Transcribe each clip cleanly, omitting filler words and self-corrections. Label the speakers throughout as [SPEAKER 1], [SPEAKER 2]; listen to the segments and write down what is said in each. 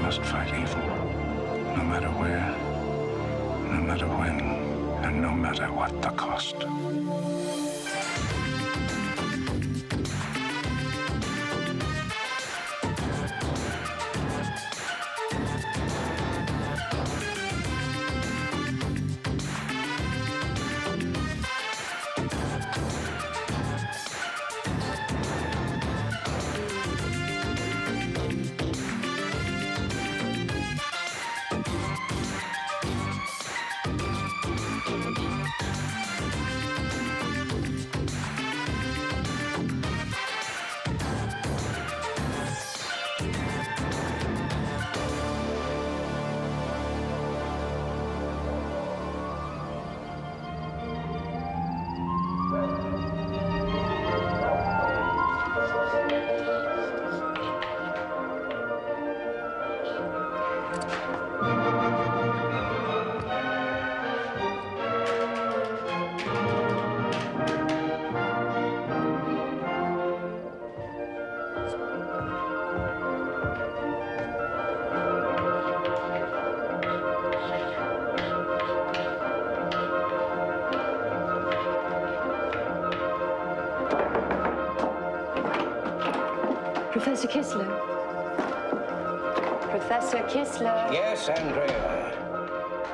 [SPEAKER 1] must fight evil, no matter where, no matter when, and no matter what the cost.
[SPEAKER 2] Professor Kistler. Professor Kistler.
[SPEAKER 3] Yes, Andrea.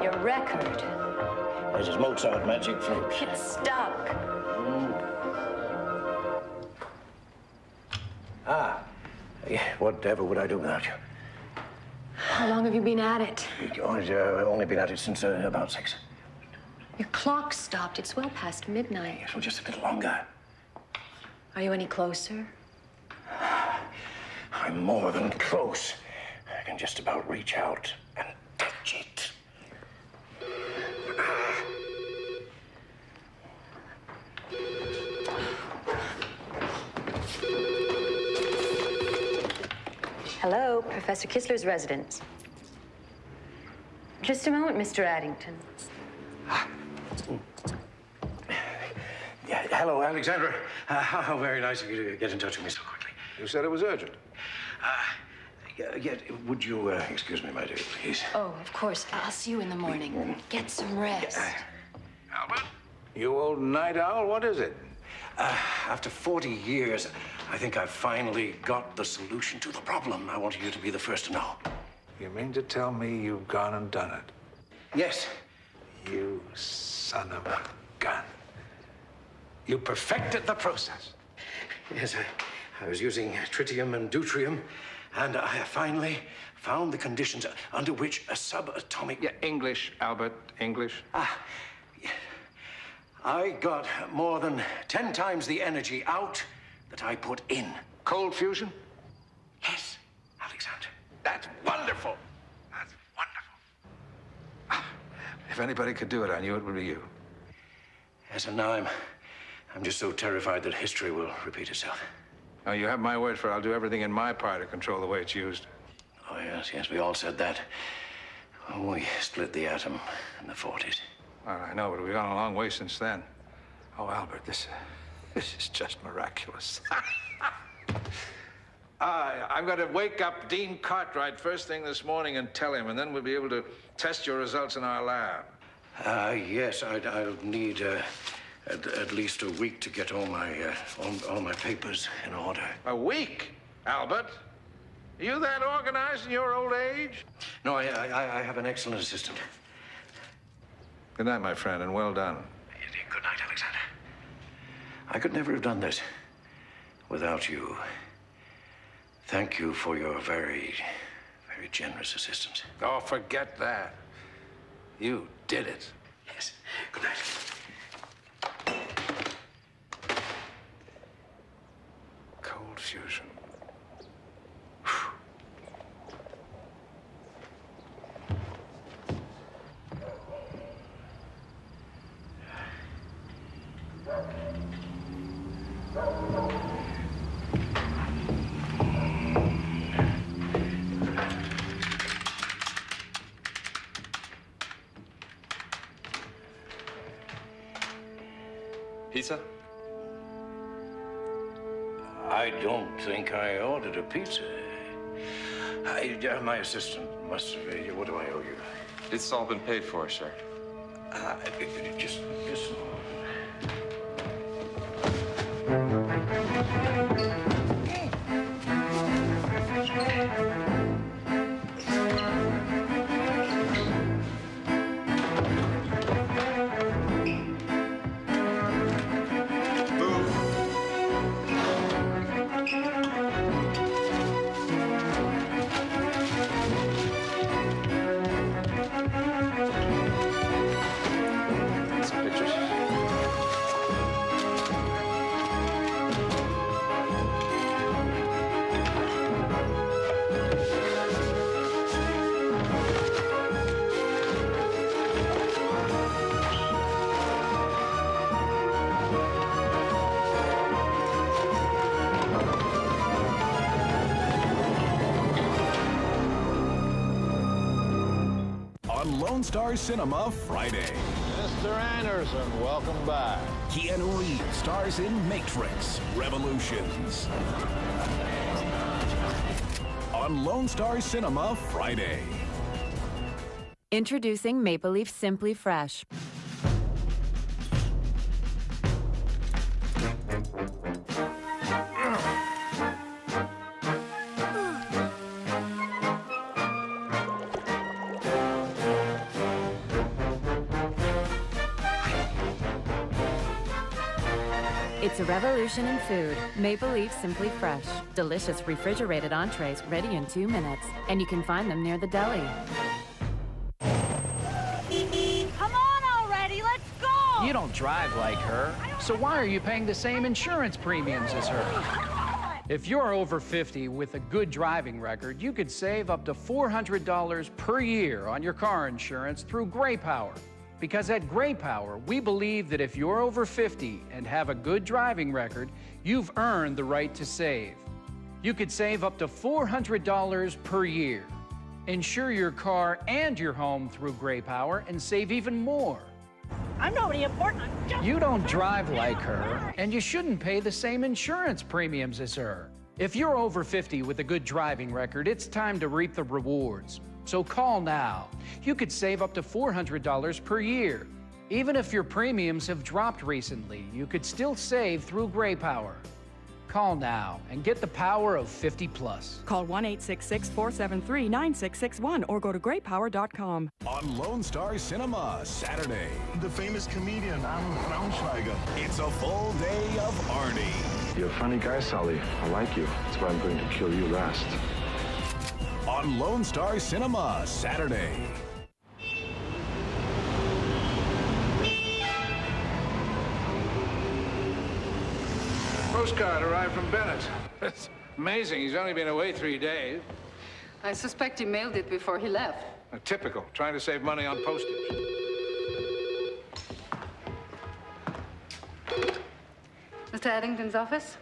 [SPEAKER 2] Your record.
[SPEAKER 3] This is Mozart magic flute.
[SPEAKER 2] It's stuck.
[SPEAKER 3] Yeah, whatever would I do without you?
[SPEAKER 2] How long have you been at it?
[SPEAKER 3] I've only been at it since about 6.
[SPEAKER 2] Your clock stopped. It's well past midnight.
[SPEAKER 3] Yes, well, just a little longer.
[SPEAKER 2] Are you any closer?
[SPEAKER 3] I'm more than close. I can just about reach out and touch it.
[SPEAKER 2] Hello, Professor Kistler's residence. Just a moment, Mr. Addington.
[SPEAKER 3] Yeah, hello, Alexandra. How very nice of you to get in touch with me so quickly.
[SPEAKER 4] You said it was urgent.
[SPEAKER 3] Yeah, would you excuse me, my dear, please?
[SPEAKER 2] Oh, of course. I'll see you in the morning. Get some rest.
[SPEAKER 4] Albert? You old night owl, what is it?
[SPEAKER 3] After 40 years, I think I've finally got the solution to the problem. I wanted you to be the first to know.
[SPEAKER 4] You mean to tell me you've gone and done it?
[SPEAKER 3] Yes.
[SPEAKER 4] You son of a gun. You perfected the process.
[SPEAKER 3] Yes, I was using tritium and deuterium, and I finally found the conditions under which a subatomic...
[SPEAKER 4] Yeah, English, Albert, English.
[SPEAKER 3] I got more than 10 times the energy out that I put in.
[SPEAKER 4] Cold fusion?
[SPEAKER 3] Yes, Alexander.
[SPEAKER 4] That's wonderful. That's wonderful. If anybody could do it, I knew it would be you.
[SPEAKER 3] Yes, and now I'm just so terrified that history will repeat itself.
[SPEAKER 4] Now, you have my word for I'll do everything in my power to control the way it's used.
[SPEAKER 3] Oh, yes, we all said that when we split the atom in the 40s.
[SPEAKER 4] Well, I know, but we've gone a long way since then. Oh, Albert, this is just miraculous. I'm going to wake up Dean Cartwright first thing this morning and tell him, and then we'll be able to test your results in our lab.
[SPEAKER 3] Yes, I'll need at least a week to get all my papers in order.
[SPEAKER 4] A week, Albert? Are you that organized in your old age?
[SPEAKER 3] No, I have an excellent assistant.
[SPEAKER 4] Good night, my friend, and well done.
[SPEAKER 3] Good night, Alexander. I could never have done this without you. Thank you for your very, very generous assistance.
[SPEAKER 4] Oh, forget that. You did it.
[SPEAKER 3] Yes. Good night.
[SPEAKER 4] Cold fusion.
[SPEAKER 5] Pizza?
[SPEAKER 3] I don't think I ordered a pizza. My assistant must have... what do I owe you?
[SPEAKER 5] It's all been paid for, sir.
[SPEAKER 3] Just...
[SPEAKER 6] Lone Star Cinema Friday.
[SPEAKER 7] Mr. Anderson, welcome back.
[SPEAKER 6] Keanu Reeves stars in Matrix Revolutions. On Lone Star Cinema Friday.
[SPEAKER 8] Introducing Maple Leaf Simply Fresh. It's a revolution in food. Maple Leaf Simply Fresh. Delicious refrigerated entrees ready in 2 minutes. And you can find them near the deli.
[SPEAKER 9] Come on already, let's go!
[SPEAKER 10] You don't drive like her, so why are you paying the same insurance premiums as her? If you're over 50 with a good driving record, you could save up to $400 per year on your car insurance through Gray Power. Because at Gray Power, we believe that if you're over 50 and have a good driving record, you've earned the right to save. You could save up to $400 per year. Insure your car and your home through Gray Power and save even more.
[SPEAKER 9] I'm nobody important, I'm just...
[SPEAKER 10] You don't drive like her, and you shouldn't pay the same insurance premiums as her. If you're over 50 with a good driving record, it's time to reap the rewards. So call now. You could save up to $400 per year. Even if your premiums have dropped recently, you could still save through Gray Power. Call now and get the power of 50 plus.
[SPEAKER 11] Call 1-866-473-9661 or go to graypower.com.
[SPEAKER 6] On Lone Star Cinema Saturday.
[SPEAKER 1] The famous comedian, Braunschweiger.
[SPEAKER 6] It's a full day of Arnie.
[SPEAKER 1] You're a funny guy, Sully. I like you. That's why I'm going to kill you last.
[SPEAKER 6] On Lone Star Cinema Saturday.
[SPEAKER 4] Postcard arrived from Bennett. It's amazing. He's only been away 3 days.
[SPEAKER 12] I suspect he mailed it before he left.
[SPEAKER 4] Typical, trying to save money on postage.
[SPEAKER 12] Mr. Addington's office?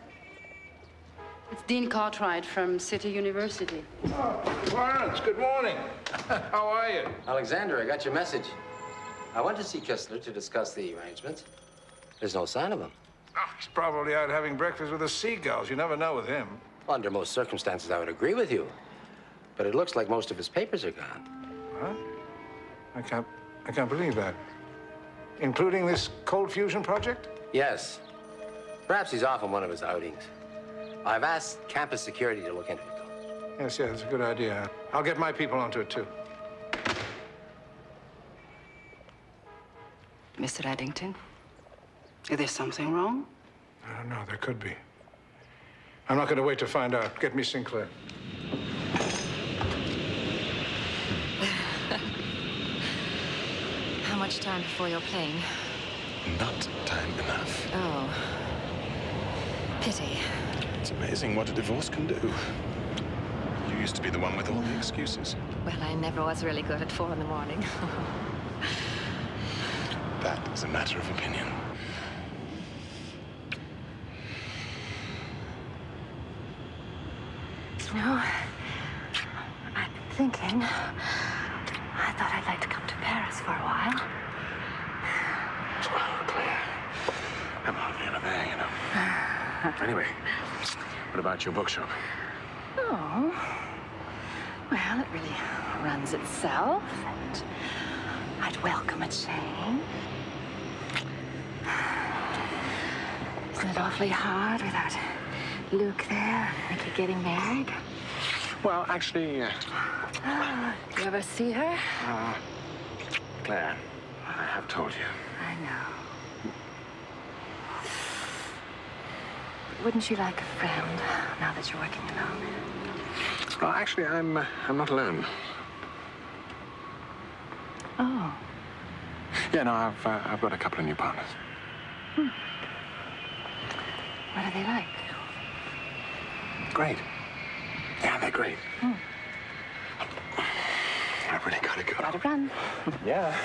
[SPEAKER 12] It's Dean Cartwright from City University.
[SPEAKER 4] Oh, Clarence, good morning. How are you?
[SPEAKER 13] Alexander, I got your message. I went to see Kistler to discuss the arrangements. There's no sign of him.
[SPEAKER 4] Oh, he's probably out having breakfast with the seagulls. You never know with him.
[SPEAKER 13] Well, under most circumstances, I would agree with you. But it looks like most of his papers are gone.
[SPEAKER 4] Huh? I can't believe that. Including this cold fusion project?
[SPEAKER 13] Yes. Perhaps he's off on one of his outings. I've asked campus security to look into it, though.
[SPEAKER 4] Yes, that's a good idea. I'll get my people onto it, too.
[SPEAKER 12] Mr. Addington, is there something wrong?
[SPEAKER 4] I don't know. There could be. I'm not going to wait to find out. Get me Sinclair.
[SPEAKER 2] How much time before your plane?
[SPEAKER 1] Not time enough.
[SPEAKER 2] Oh. Pity.
[SPEAKER 1] It's amazing what a divorce can do. You used to be the one with all the excuses.
[SPEAKER 2] Well, I never was really good at 4 in the morning.
[SPEAKER 1] That is a matter of opinion.
[SPEAKER 2] You know, I've been thinking. I thought I'd like to come to Paris for a while.
[SPEAKER 1] Oh, Claire. I'm hardly in a there, you know. Anyway, what about your bookshop?
[SPEAKER 2] Oh. Well, it really runs itself, and I'd welcome a change. Isn't it awfully hard without Luke there? Think you're getting married?
[SPEAKER 14] Well, actually,
[SPEAKER 2] Do you ever see her?
[SPEAKER 14] Claire, I have told you.
[SPEAKER 2] I know. Wouldn't you like a friend now that you're working alone?
[SPEAKER 14] Well, actually, I'm not alone.
[SPEAKER 2] Oh.
[SPEAKER 14] Yeah, no, I've got a couple of new partners.
[SPEAKER 2] What are they like?
[SPEAKER 14] Great. Yeah, they're great. I've really got to go.
[SPEAKER 2] Gotta run.
[SPEAKER 14] Yeah.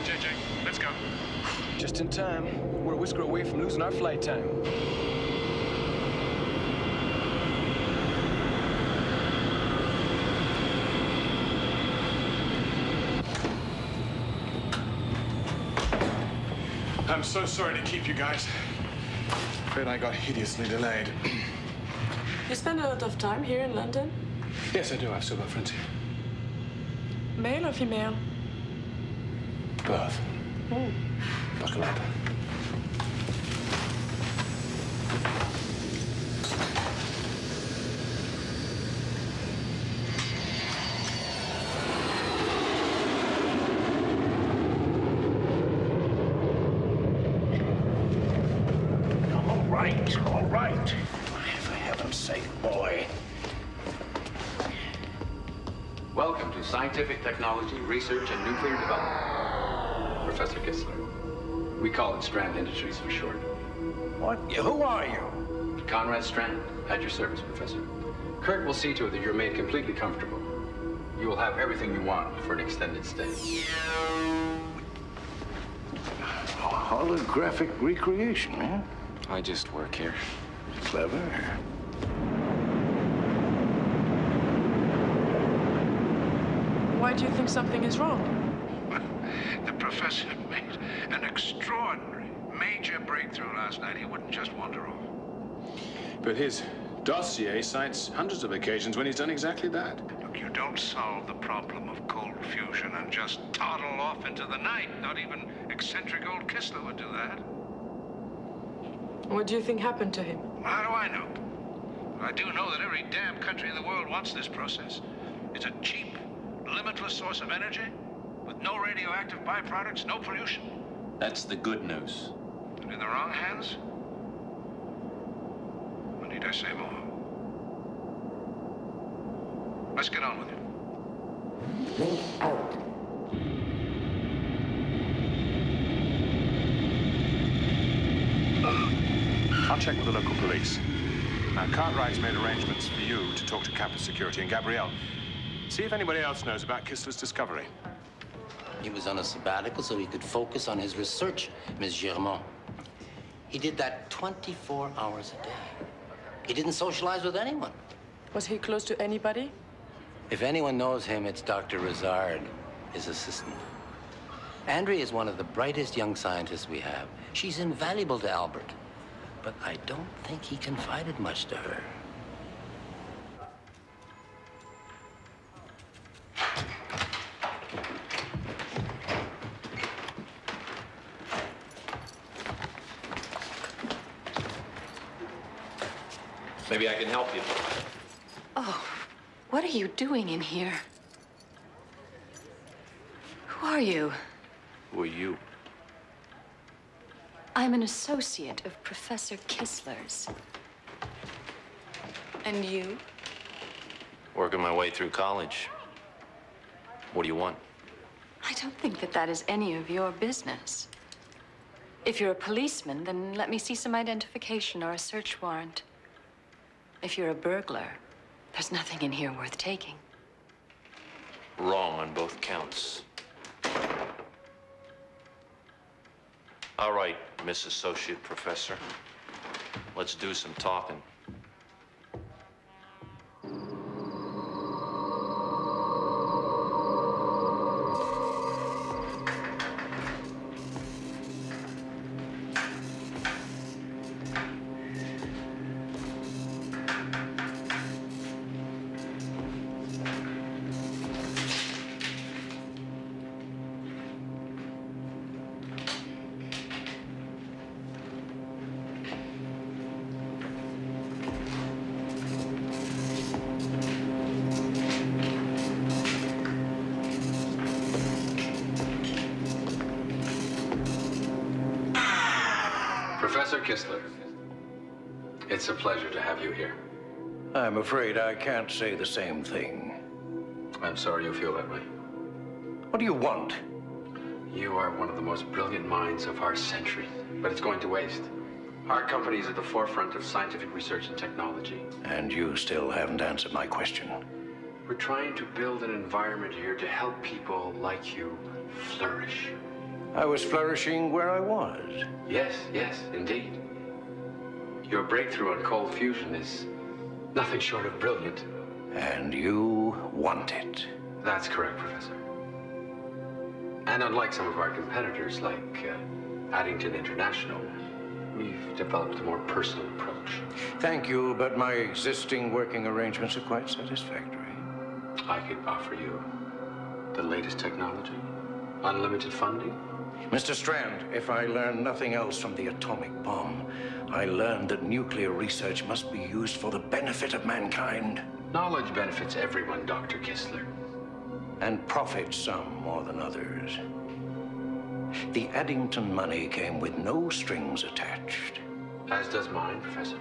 [SPEAKER 6] JJ, let's go.
[SPEAKER 15] Just in time. We're a whisker away from losing our flight time.
[SPEAKER 6] I'm so sorry to keep you guys. Afraid I got hideously delayed.
[SPEAKER 16] You spend a lot of time here in London?
[SPEAKER 15] Yes, I do. I've still got friends here.
[SPEAKER 16] Male or female?
[SPEAKER 15] Both.
[SPEAKER 16] Oh.
[SPEAKER 15] Buckle up.
[SPEAKER 3] All right. For heaven's sake, boy.
[SPEAKER 17] Welcome to Scientific Technology, Research, and Nuclear Development. Professor Kistler. We call it Strand Industries for short.
[SPEAKER 3] What? Who are you?
[SPEAKER 17] Conrad Strand, at your service, Professor. Kurt will see to it that you're made completely comfortable. You will have everything you want for an extended stay.
[SPEAKER 3] Holographic recreation, huh?
[SPEAKER 5] I just work here.
[SPEAKER 3] Clever.
[SPEAKER 16] Why do you think something is wrong?
[SPEAKER 4] The professor made an extraordinary, major breakthrough last night. He wouldn't just wander off.
[SPEAKER 15] But his dossier cites hundreds of occasions when he's done exactly that.
[SPEAKER 4] Look, you don't solve the problem of cold fusion and just toddle off into the night. Not even eccentric old Kistler would do that.
[SPEAKER 16] What do you think happened to him?
[SPEAKER 4] How do I know? I do know that every damn country in the world wants this process. It's a cheap, limitless source of energy with no radioactive byproducts, no pollution.
[SPEAKER 5] That's the good news.
[SPEAKER 4] And in the wrong hands? Or need I say more? Let's get on with it.
[SPEAKER 2] Link out.
[SPEAKER 6] I'll check with the local police. Now, Cartwright's made arrangements for you to talk to campus security, and Gabrielle, see if anybody else knows about Kistler's discovery.
[SPEAKER 13] He was on a sabbatical so he could focus on his research, Ms. Germain. He did that 24 hours a day. He didn't socialize with anyone.
[SPEAKER 16] Was he close to anybody?
[SPEAKER 13] If anyone knows him, it's Dr. Rizard, his assistant. Andrea is one of the brightest young scientists we have. She's invaluable to Albert. But I don't think he confided much to her.
[SPEAKER 5] Maybe I can help you.
[SPEAKER 2] Oh, what are you doing in here? Who are you?
[SPEAKER 5] Who are you?
[SPEAKER 2] I'm an associate of Professor Kistler's. And you?
[SPEAKER 5] Working my way through college. What do you want?
[SPEAKER 2] I don't think that is any of your business. If you're a policeman, then let me see some identification or a search warrant. If you're a burglar, there's nothing in here worth taking.
[SPEAKER 5] Wrong on both counts. All right, Miss Associate Professor. Let's do some talking.
[SPEAKER 17] Professor Kistler, it's a pleasure to have you here.
[SPEAKER 3] I'm afraid I can't say the same thing.
[SPEAKER 17] I'm sorry you feel that way.
[SPEAKER 3] What do you want?
[SPEAKER 17] You are one of the most brilliant minds of our century, but it's going to waste. Our company is at the forefront of scientific research and technology.
[SPEAKER 3] And you still haven't answered my question.
[SPEAKER 17] We're trying to build an environment here to help people like you flourish.
[SPEAKER 3] I was flourishing where I was.
[SPEAKER 17] Yes, yes, indeed. Your breakthrough on cold fusion is nothing short of brilliant.
[SPEAKER 3] And you want it.
[SPEAKER 17] That's correct, Professor. And unlike some of our competitors, like Addington International, we've developed a more personal approach.
[SPEAKER 3] Thank you, but my existing working arrangements are quite satisfactory.
[SPEAKER 17] I could offer you the latest technology, unlimited funding.
[SPEAKER 3] Mr. Strand, if I learn nothing else from the atomic bomb, I learned that nuclear research must be used for the benefit of mankind.
[SPEAKER 17] Knowledge benefits everyone, Dr. Kistler.
[SPEAKER 3] And profits some more than others. The Addington money came with no strings attached.
[SPEAKER 17] As does mine, Professor.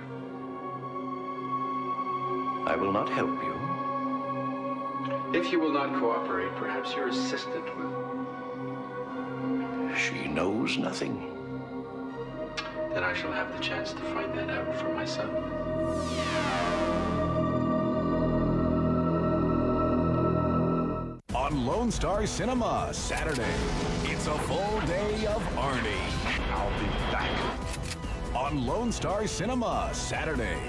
[SPEAKER 3] I will not help you.
[SPEAKER 17] If you will not cooperate, perhaps your assistant will.
[SPEAKER 3] She knows nothing.
[SPEAKER 17] Then I shall have the chance to find that out for myself.
[SPEAKER 18] On Lone Star Cinema, Saturday, it's a full day of Arnie. I'll be back. On Lone Star Cinema, Saturday.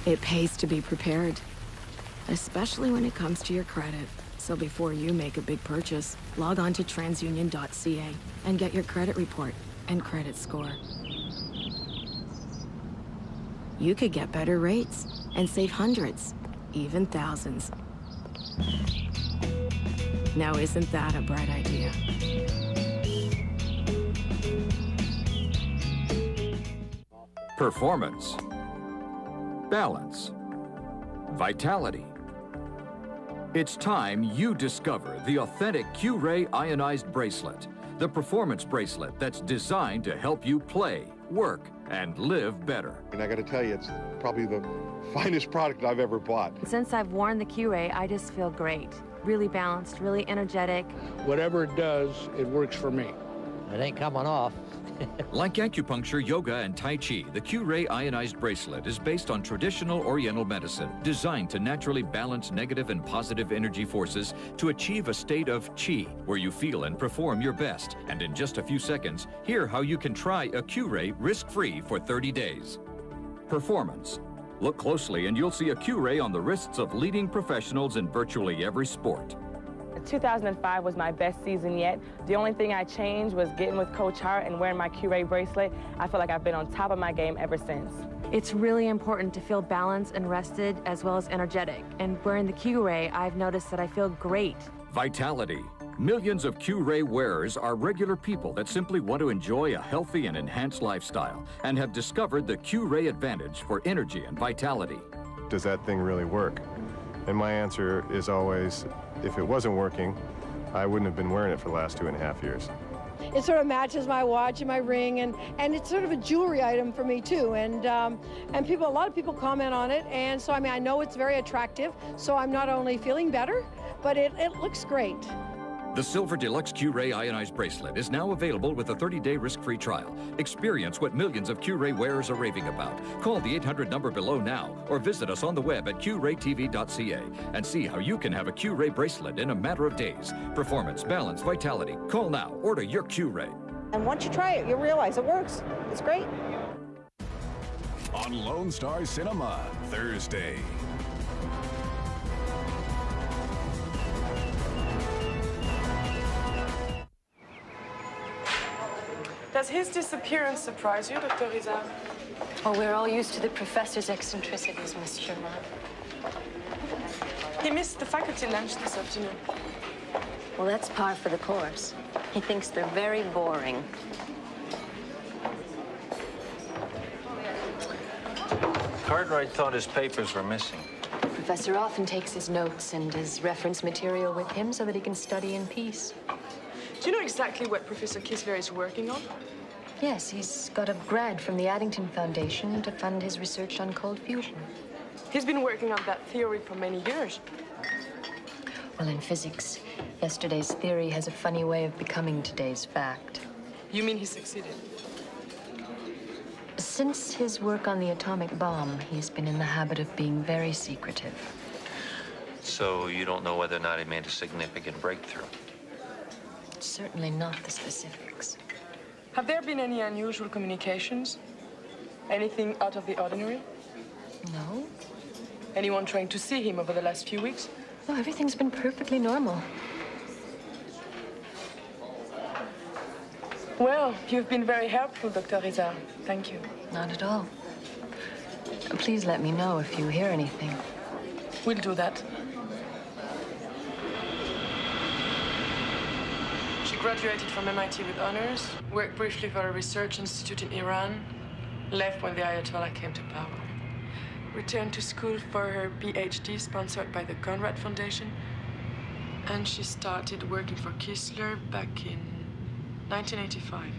[SPEAKER 19] It pays to be prepared, especially when it comes to your credit. So before you make a big purchase, log on to transunion.ca and get your credit report and credit score. You could get better rates and save hundreds, even thousands. Now isn't that a bright idea?
[SPEAKER 20] Performance, balance, vitality. It's time you discover the authentic Q-Ray ionized bracelet, the performance bracelet that's designed to help you play, work, and live better.
[SPEAKER 21] And I got to tell you, it's probably the finest product I've ever bought.
[SPEAKER 22] Since I've worn the Q-Ray, I just feel great. Really balanced, really energetic.
[SPEAKER 23] Whatever it does, it works for me.
[SPEAKER 24] It ain't coming off.
[SPEAKER 20] Like acupuncture, yoga, and Tai Chi, the Q-Ray ionized bracelet is based on traditional Oriental medicine, designed to naturally balance negative and positive energy forces to achieve a state of Chi, where you feel and perform your best. And in just a few seconds, hear how you can try a Q-Ray risk-free for 30 days. Performance. Look closely and you'll see a Q-Ray on the wrists of leading professionals in virtually every sport.
[SPEAKER 25] 2005 was my best season yet. The only thing I changed was getting with Coach Hart and wearing my Q-Ray bracelet. I feel like I've been on top of my game ever since.
[SPEAKER 22] It's really important to feel balanced and rested as well as energetic. And wearing the Q-Ray, I've noticed that I feel great.
[SPEAKER 20] Vitality. Millions of Q-Ray wearers are regular people that simply want to enjoy a healthy and enhanced lifestyle and have discovered the Q-Ray advantage for energy and vitality.
[SPEAKER 26] Does that thing really work? And my answer is always, if it wasn't working, I wouldn't have been wearing it for the last 2.5 years.
[SPEAKER 27] It sort of matches my watch and my ring, and it's sort of a jewelry item for me too. And a lot of people comment on it, and so I know it's very attractive. So I'm not only feeling better, but it looks great.
[SPEAKER 20] The Silver Deluxe Q-Ray ionized bracelet is now available with a 30-day risk-free trial. Experience what millions of Q-Ray wearers are raving about. Call the 800 number below now or visit us on the web at qraytv.ca and see how you can have a Q-Ray bracelet in a matter of days. Performance, balance, vitality. Call now. Order your Q-Ray.
[SPEAKER 7] And once you try it, you'll realize it works. It's great.
[SPEAKER 18] On Lone Star Cinema, Thursday.
[SPEAKER 16] Does his disappearance surprise you, Dr. Rizal?
[SPEAKER 2] Oh, we're all used to the professor's eccentricities, Miss Sherman.
[SPEAKER 16] He missed the faculty lunch this afternoon.
[SPEAKER 2] Well, that's par for the course. He thinks they're very boring.
[SPEAKER 5] Cartwright thought his papers were missing.
[SPEAKER 2] The professor often takes his notes and his reference material with him so that he can study in peace.
[SPEAKER 16] Do you know exactly what Professor Kissler is working on?
[SPEAKER 2] Yes, he's got a grant from the Addington Foundation to fund his research on cold fusion.
[SPEAKER 16] He's been working on that theory for many years.
[SPEAKER 2] Well, in physics, yesterday's theory has a funny way of becoming today's fact.
[SPEAKER 16] You mean he succeeded?
[SPEAKER 2] Since his work on the atomic bomb, he's been in the habit of being very secretive.
[SPEAKER 5] So you don't know whether or not he made a significant breakthrough?
[SPEAKER 2] Certainly not the specifics.
[SPEAKER 16] Have there been any unusual communications? Anything out of the ordinary?
[SPEAKER 2] No.
[SPEAKER 16] Anyone trying to see him over the last few weeks?
[SPEAKER 2] No, everything's been perfectly normal.
[SPEAKER 16] Well, you've been very helpful, Dr. Rizal. Thank you.
[SPEAKER 2] Not at all. Please let me know if you hear anything.
[SPEAKER 16] We'll do that. She graduated from MIT with honors, worked briefly for a research institute in Iran, left when the Ayatollah came to power, returned to school for her PhD sponsored by the Conrad Foundation, and she started working for Kissler back in 1985.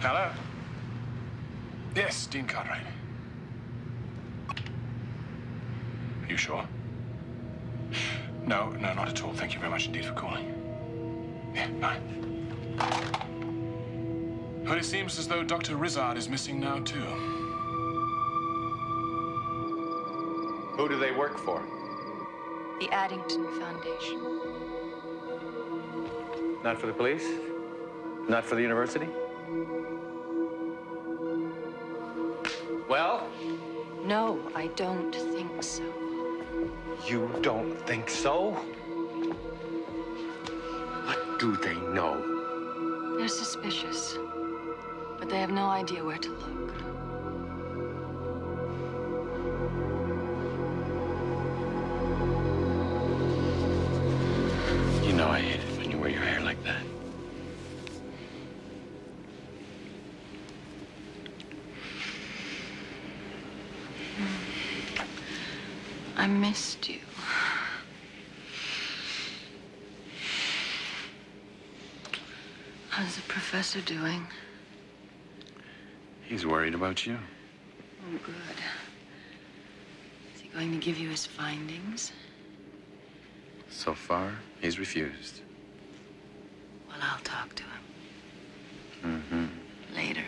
[SPEAKER 15] Hello? Yes, Dean Cartwright. You sure? No, not at all. Thank you very much indeed for calling. Yeah, bye. But it seems as though Dr. Rizard is missing now, too.
[SPEAKER 5] Who do they work for?
[SPEAKER 2] The Addington Foundation.
[SPEAKER 5] Not for the police? Not for the university? Well?
[SPEAKER 2] No, I don't think so.
[SPEAKER 5] You don't think so?
[SPEAKER 3] What do they know?
[SPEAKER 2] They're suspicious, but they have no idea where to look.
[SPEAKER 3] You know I hate it when you wear your hair like that.
[SPEAKER 2] I missed you. How's the professor doing?
[SPEAKER 3] He's worried about you.
[SPEAKER 2] Oh, good. Is he going to give you his findings?
[SPEAKER 3] So far, he's refused.
[SPEAKER 2] Well, I'll talk to him. Later.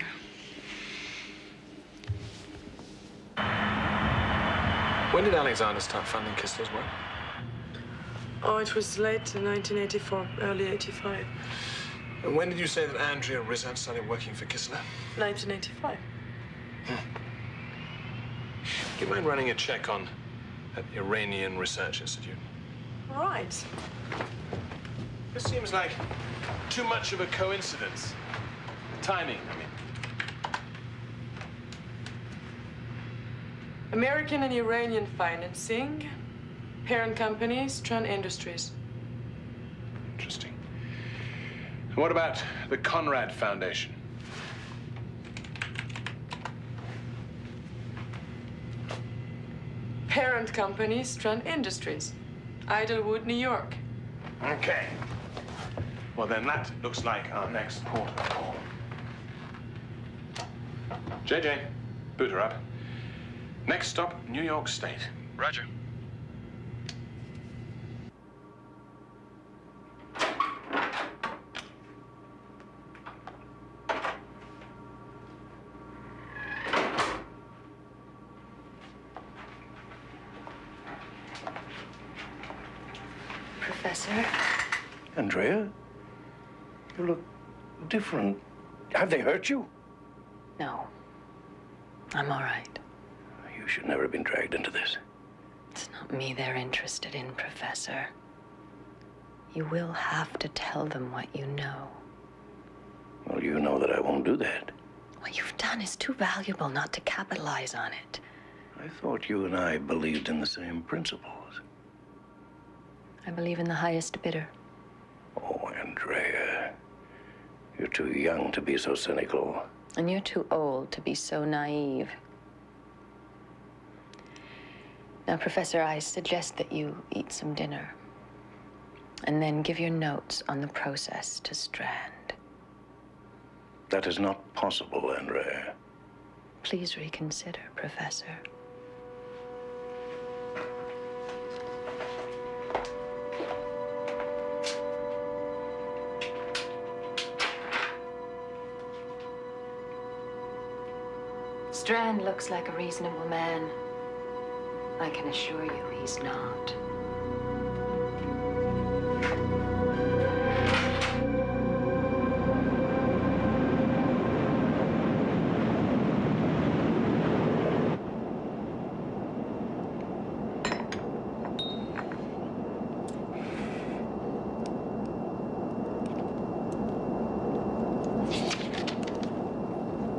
[SPEAKER 15] When did Alexander start funding Kissler's work?
[SPEAKER 16] Oh, it was late in 1984, early 85.
[SPEAKER 15] And when did you say that Andrea Rizard started working for Kissler?
[SPEAKER 16] 1985.
[SPEAKER 15] Do you mind running a check on that Iranian Research Institute?
[SPEAKER 16] All right.
[SPEAKER 15] This seems like too much of a coincidence. Timing, I mean.
[SPEAKER 16] American and Iranian financing. Parent company, Strand Industries.
[SPEAKER 15] Interesting. And what about the Conrad Foundation?
[SPEAKER 16] Parent company, Strand Industries. Idlewood, New York.
[SPEAKER 15] Okay. Well, then that looks like our next port of call. JJ, boot her up. Next stop, New York State.
[SPEAKER 6] Roger.
[SPEAKER 2] Professor.
[SPEAKER 3] Andrea? You look different. Have they hurt you?
[SPEAKER 2] No. I'm all right.
[SPEAKER 3] You should never have been dragged into this.
[SPEAKER 2] It's not me they're interested in, Professor. You will have to tell them what you know.
[SPEAKER 3] Well, you know that I won't do that.
[SPEAKER 2] What you've done is too valuable not to capitalize on it.
[SPEAKER 3] I thought you and I believed in the same principles.
[SPEAKER 2] I believe in the highest bidder.
[SPEAKER 3] Oh, Andrea. You're too young to be so cynical.
[SPEAKER 2] And you're too old to be so naive. Now, Professor, I suggest that you eat some dinner. And then give your notes on the process to Strand.
[SPEAKER 3] That is not possible, Andrea.
[SPEAKER 2] Please reconsider, Professor. Strand looks like a reasonable man. I can assure you he's not.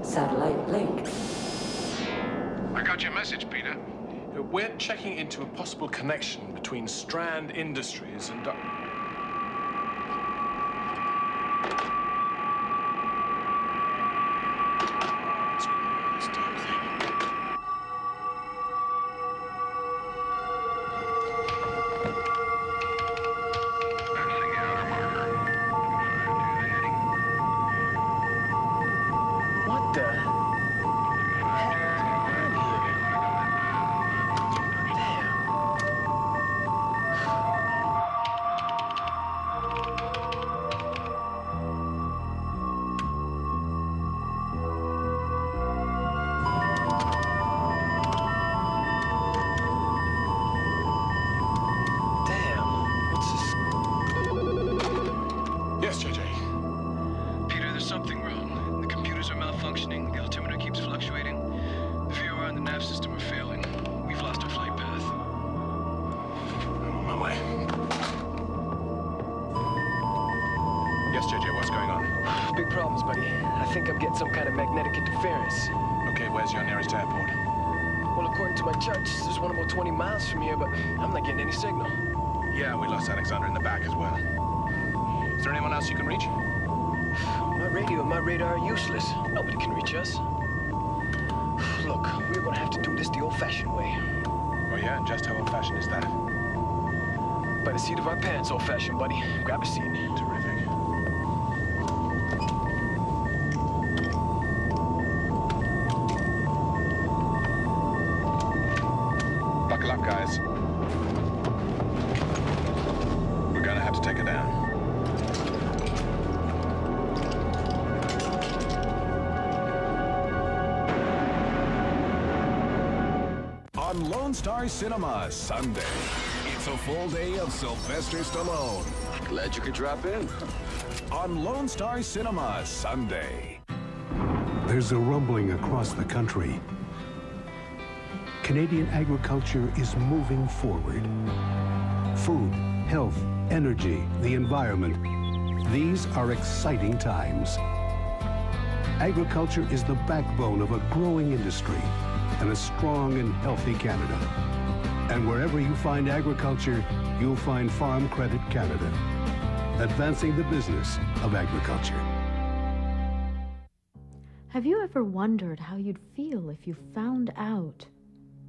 [SPEAKER 4] Satellite link. I got your message, Peter.
[SPEAKER 6] We're checking into a possible connection between Strand Industries and...
[SPEAKER 15] What the?
[SPEAKER 6] Yes, JJ.
[SPEAKER 1] Peter, there's something wrong. The computers are malfunctioning, the altimeter keeps fluctuating. The VOR and the nav system are failing. We've lost our flight path.
[SPEAKER 6] I'm on my way. Yes, JJ, what's going on?
[SPEAKER 1] Big problems, buddy. I think I'm getting some kind of magnetic interference.
[SPEAKER 6] Okay, where's your nearest airport?
[SPEAKER 1] Well, according to my charts, there's one about 20 miles from here, but I'm not getting any signal.
[SPEAKER 6] Yeah, we lost Alexander in the back as well. Is there anyone else you can reach?
[SPEAKER 1] My radio and my radar are useless. Nobody can reach us. Look, we're gonna have to do this the old-fashioned way.
[SPEAKER 6] Oh, yeah? And just how old-fashioned is that?
[SPEAKER 1] By the seat of our pants, old-fashioned, buddy. Grab a seat.
[SPEAKER 6] Terrific. Buckle up, guys. We're gonna have to take her down.
[SPEAKER 18] On Lone Star Cinema Sunday, it's a full day of Sylvester Stallone.
[SPEAKER 8] Glad you could drop in.
[SPEAKER 18] On Lone Star Cinema Sunday.
[SPEAKER 9] There's a rumbling across the country. Canadian agriculture is moving forward. Food, health, energy, the environment. These are exciting times. Agriculture is the backbone of a growing industry and a strong and healthy Canada. And wherever you find agriculture, you'll find Farm Credit Canada, advancing the business of agriculture.
[SPEAKER 19] Have you ever wondered how you'd feel if you found out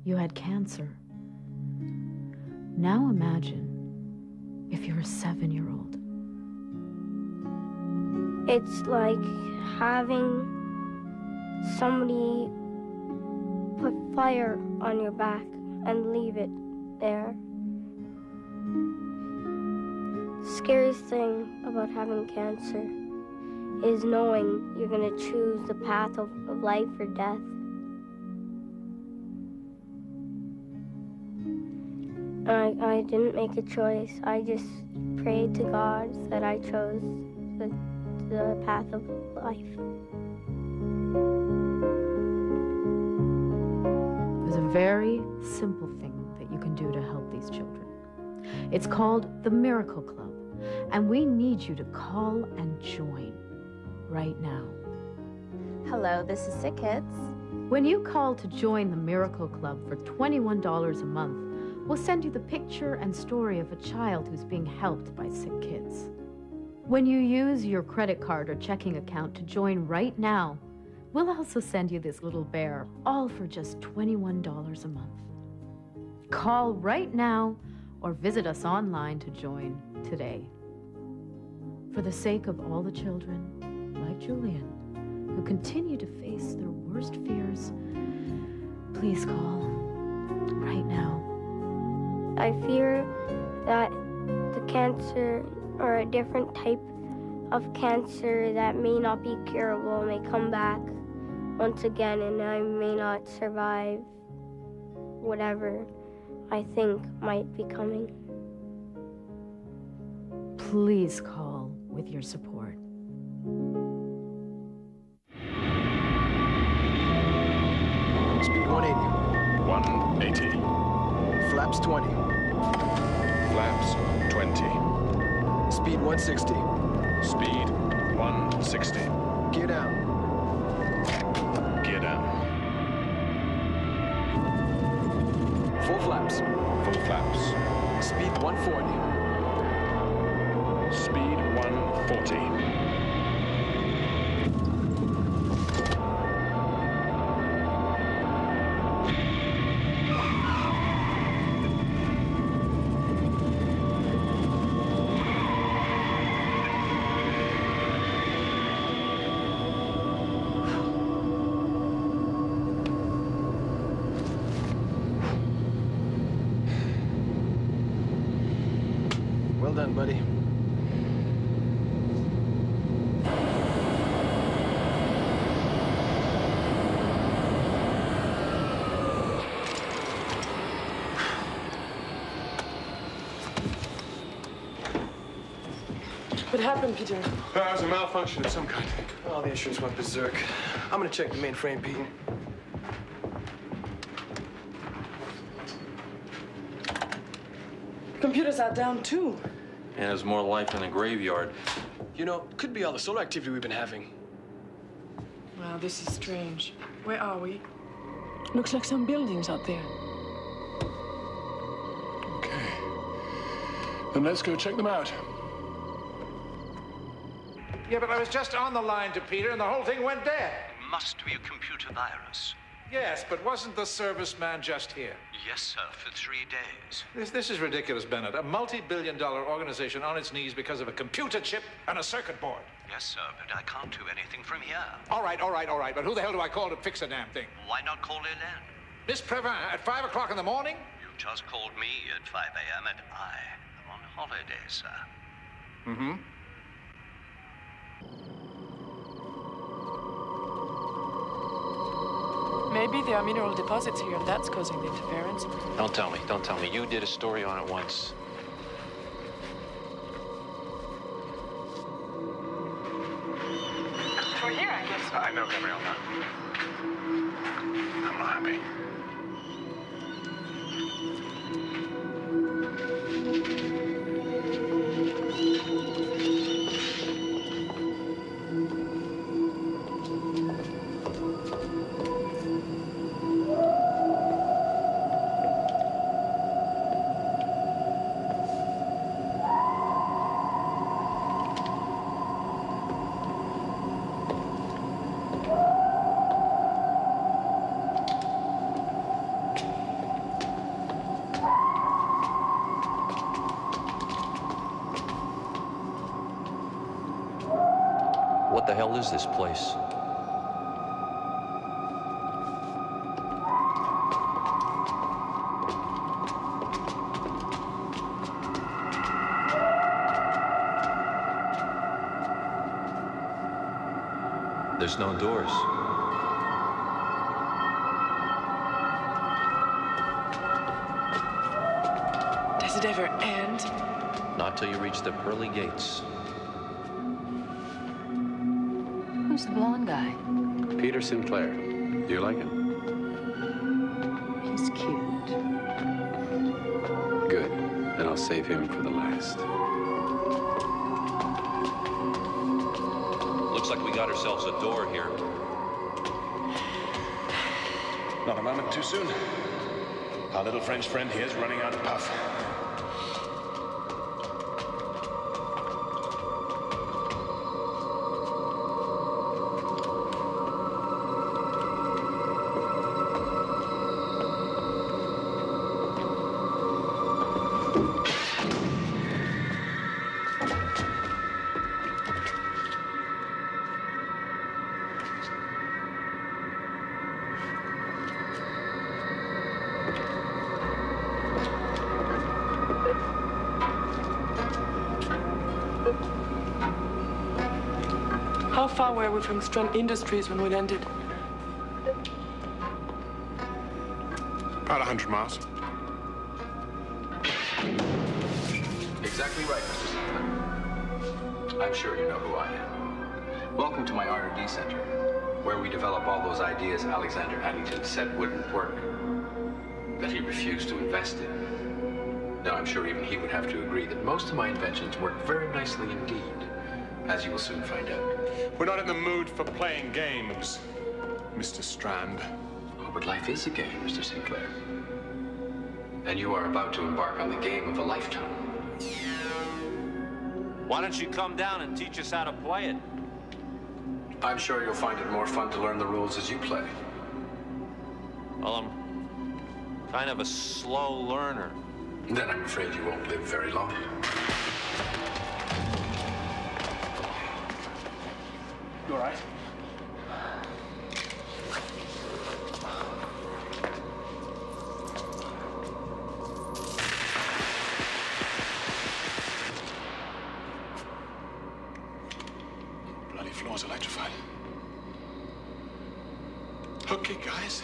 [SPEAKER 19] you had cancer? Now imagine if you're a 7-year-old.
[SPEAKER 10] It's like having somebody put fire on your back and leave it there. The scariest thing about having cancer is knowing you're going to choose the path of life or death. I didn't make a choice. I just prayed to God that I chose the path of life.
[SPEAKER 11] There's a very simple thing that you can do to help these children. It's called the Miracle Club, and we need you to call and join right now.
[SPEAKER 12] Hello, this is Sick Kids.
[SPEAKER 11] When you call to join the Miracle Club for $21 a month, we'll send you the picture and story of a child who's being helped by Sick Kids. When you use your credit card or checking account to join right now, we'll also send you this little bear, all for just $21 a month. Call right now or visit us online to join today. For the sake of all the children, like Julian, who continue to face their worst fears, please call right now.
[SPEAKER 10] I fear that the cancer or a different type of cancer that may not be curable may come back once again, and I may not survive whatever I think might be coming.
[SPEAKER 11] Please call with your support.
[SPEAKER 13] Speed 180.
[SPEAKER 6] 180.
[SPEAKER 13] Flaps 20.
[SPEAKER 6] Flaps 20.
[SPEAKER 13] Speed 160.
[SPEAKER 6] Speed 160.
[SPEAKER 13] Gear down.
[SPEAKER 6] Gear down.
[SPEAKER 13] Full flaps.
[SPEAKER 6] Full flaps.
[SPEAKER 13] Speed 140.
[SPEAKER 6] Speed 140.
[SPEAKER 13] Well done, buddy.
[SPEAKER 16] What happened, Peter?
[SPEAKER 6] It was a malfunction of some kind.
[SPEAKER 13] Oh, the insurance went berserk. I'm gonna check the mainframe, Pete.
[SPEAKER 16] Computers are down too.
[SPEAKER 5] And there's more life in the graveyard.
[SPEAKER 13] You know, could be all the solar activity we've been having.
[SPEAKER 16] Wow, this is strange. Where are we? Looks like some buildings out there.
[SPEAKER 23] Okay. Then let's go check them out.
[SPEAKER 4] Yeah, but I was just on the line to Peter and the whole thing went dead.
[SPEAKER 3] It must be a computer virus.
[SPEAKER 4] Yes, but wasn't the serviceman just here?
[SPEAKER 3] Yes, sir, for 3 days.
[SPEAKER 4] This is ridiculous, Bennett. A multi-billion-dollar organization on its knees because of a computer chip and a circuit board.
[SPEAKER 3] Yes, sir, but I can't do anything from here.
[SPEAKER 4] All right. But who the hell do I call to fix the damn thing?
[SPEAKER 3] Why not call Elaine?
[SPEAKER 4] Miss Previn, at 5 o'clock in the morning?
[SPEAKER 3] You just called me at 5 a.m. and I am on holiday, sir.
[SPEAKER 4] Mm-hmm.
[SPEAKER 16] Maybe there are mineral deposits here, and that's causing the interference.
[SPEAKER 5] Don't tell me. Don't tell me. You did a story on it once.
[SPEAKER 16] We're here, I guess.
[SPEAKER 6] I know, Gabrielle. I'm not happy.
[SPEAKER 5] What the hell is this place? There's no doors.
[SPEAKER 16] it ever end?
[SPEAKER 5] Not till you reach the pearly gates.
[SPEAKER 2] Who's the blonde guy?
[SPEAKER 3] Peter Sinclair. Do you like him?
[SPEAKER 2] He's cute.
[SPEAKER 3] Good. Then I'll save him for the last.
[SPEAKER 5] Looks like we got ourselves a door here.
[SPEAKER 15] Not a moment too soon. Our little French friend here's running out of puff.
[SPEAKER 16] How far were we from Strand Industries when we landed?
[SPEAKER 6] About 100 miles.
[SPEAKER 8] Exactly right, Mr. Sinclair. I'm sure you know who I am. Welcome to my R&D center, where we develop all those ideas Alexander Addington said wouldn't work, that he refused to invest in. Now, I'm sure even he would have to agree that most of my inventions work very nicely indeed, as you will soon find out.
[SPEAKER 6] We're not in the mood for playing games, Mr. Strand.
[SPEAKER 8] Oh, but life is a game, Mr. Sinclair. And you are about to embark on the game of a lifetime.
[SPEAKER 5] Why don't you come down and teach us how to play it?
[SPEAKER 8] I'm sure you'll find it more fun to learn the rules as you play.
[SPEAKER 5] Well, I'm kind of a slow learner.
[SPEAKER 8] Then I'm afraid you won't live very long.
[SPEAKER 15] You all right? Bloody floor's electrified. Okay, guys.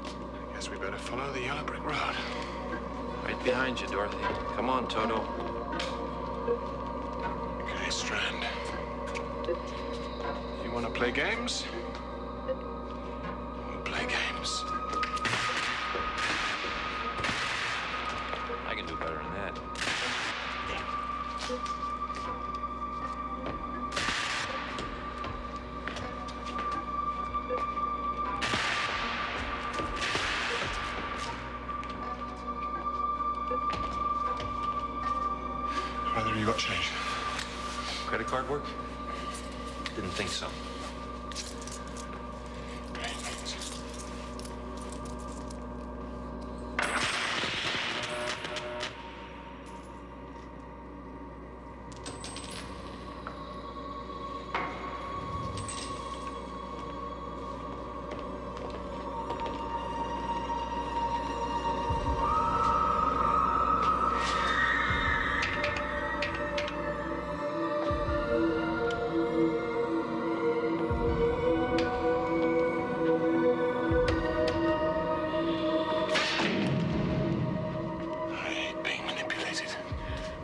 [SPEAKER 15] I guess we better follow the yellow brick road.
[SPEAKER 5] Right behind you, Dorothy. Come on, Toto.
[SPEAKER 6] Okay, Strand. You want to play games? We'll play games.
[SPEAKER 5] I can do better than that.
[SPEAKER 6] Brother, you got change?
[SPEAKER 5] Credit card work? Didn't think so.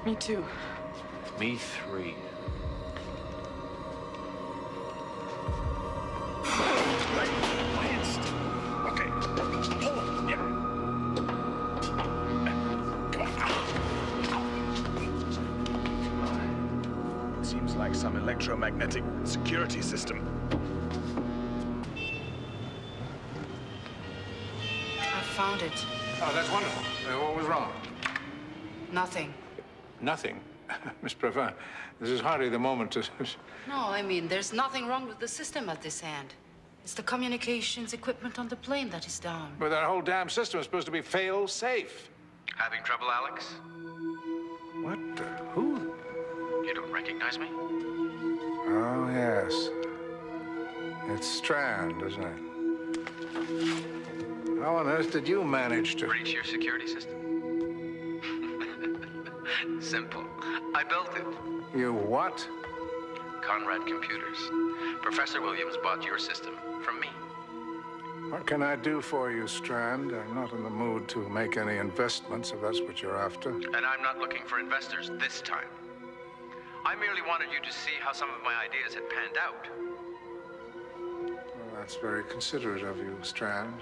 [SPEAKER 16] Me too.
[SPEAKER 5] Me three.
[SPEAKER 15] Okay. Hold on. Yeah. Come on. Seems like some electromagnetic security system.
[SPEAKER 14] I found it.
[SPEAKER 6] Oh, that's wonderful. What was wrong?
[SPEAKER 14] Nothing.
[SPEAKER 6] Nothing. Miss Previn, this is hardly the moment to...
[SPEAKER 14] No, I mean, there's nothing wrong with the system at this end. It's the communications equipment on the plane that is down.
[SPEAKER 6] But that whole damn system is supposed to be fail-safe.
[SPEAKER 8] Having trouble, Alex?
[SPEAKER 6] What? Who?
[SPEAKER 8] You don't recognize me?
[SPEAKER 6] Oh, yes. It's Strand, isn't it? How on earth did you manage to...
[SPEAKER 8] Breach your security system? Simple. I built it.
[SPEAKER 6] You what?
[SPEAKER 8] Conrad Computers. Professor Williams bought your system from me.
[SPEAKER 17] What can I do for you, Strand? I'm not in the mood to make any investments, if that's what you're after.
[SPEAKER 8] And I'm not looking for investors this time. I merely wanted you to see how some of my ideas had panned out.
[SPEAKER 17] Well, that's very considerate of you, Strand.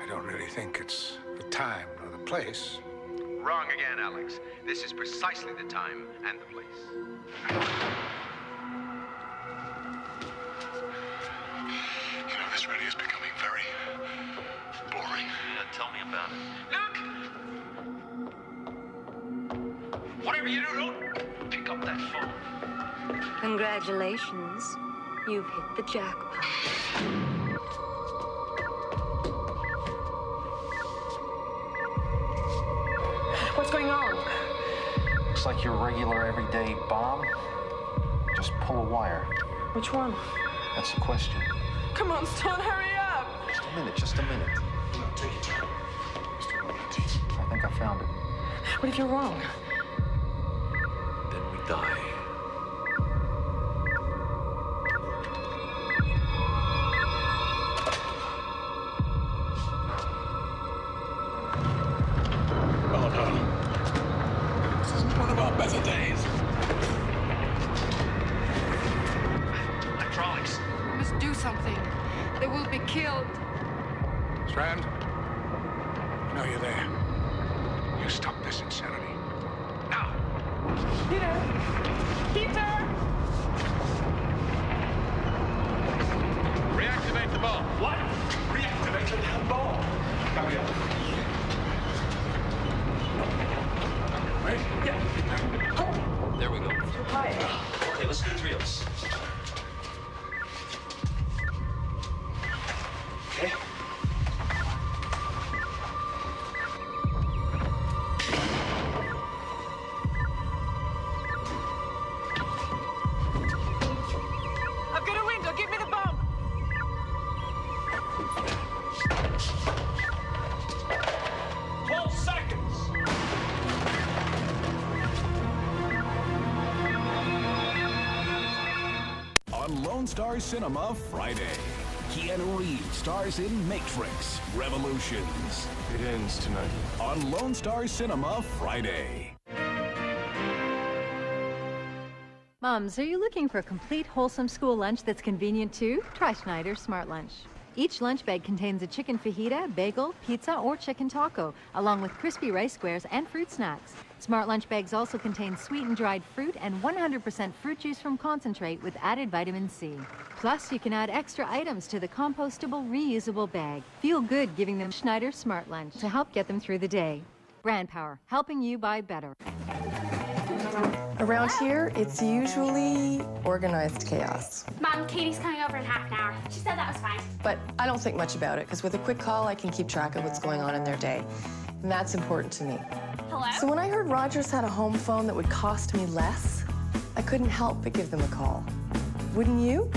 [SPEAKER 17] I don't really think it's the time or the place.
[SPEAKER 8] Wrong again, Alex. This is precisely the time and the place.
[SPEAKER 23] You know, this really is becoming very boring.
[SPEAKER 5] Yeah, tell me about it.
[SPEAKER 8] Look! Whatever you do, don't pick up that phone.
[SPEAKER 2] Congratulations. You've hit the jackpot.
[SPEAKER 7] What's going on?
[SPEAKER 5] Looks like your regular everyday bomb. Just pull a wire.
[SPEAKER 7] Which one?
[SPEAKER 5] That's the question.
[SPEAKER 16] Come on, Stone, hurry up!
[SPEAKER 5] Just a minute.
[SPEAKER 23] No, take your time.
[SPEAKER 5] I think I found it.
[SPEAKER 7] What if you're wrong?
[SPEAKER 5] Then we die.
[SPEAKER 23] Oh, no. This isn't one of our better days.
[SPEAKER 14] Hydraulics. We must do something. They will be killed.
[SPEAKER 17] Strand? I know you're there. You stop this insanity. Now!
[SPEAKER 16] Peter! Peter!
[SPEAKER 15] Reactivate the bomb.
[SPEAKER 23] What? Reactivate the damn bomb. Gabriel. Right? Yeah.
[SPEAKER 5] There we go.
[SPEAKER 7] Hi.
[SPEAKER 5] Okay, let's do the three of us.
[SPEAKER 23] Okay.
[SPEAKER 16] I've got a window. Give me the bomb.
[SPEAKER 23] 12 seconds.
[SPEAKER 18] On Lone Star Cinema Friday, Keanu Reeves stars in Matrix Revolutions.
[SPEAKER 6] It ends tonight.
[SPEAKER 18] On Lone Star Cinema Friday.
[SPEAKER 21] Moms, are you looking for a complete, wholesome school lunch that's convenient too? Try Schneider's Smart Lunch. Each lunch bag contains a chicken fajita, bagel, pizza, or chicken taco, along with crispy rice squares and fruit snacks. Smart Lunch bags also contain sweetened dried fruit and 100% fruit juice from concentrate with added vitamin C. Plus, you can add extra items to the compostable, reusable bag. Feel good giving them Schneider's Smart Lunch to help get them through the day. Brand Power, helping you buy better.
[SPEAKER 22] Around here, it's usually organized chaos.
[SPEAKER 24] Mom, Katie's coming over in half an hour. She said that was fine.
[SPEAKER 22] But I don't think much about it, because with a quick call, I can keep track of what's going on in their day. And that's important to me.
[SPEAKER 24] Hello?
[SPEAKER 22] So when I heard Rogers had a home phone that would cost me less, I couldn't help but give them a call. Wouldn't you?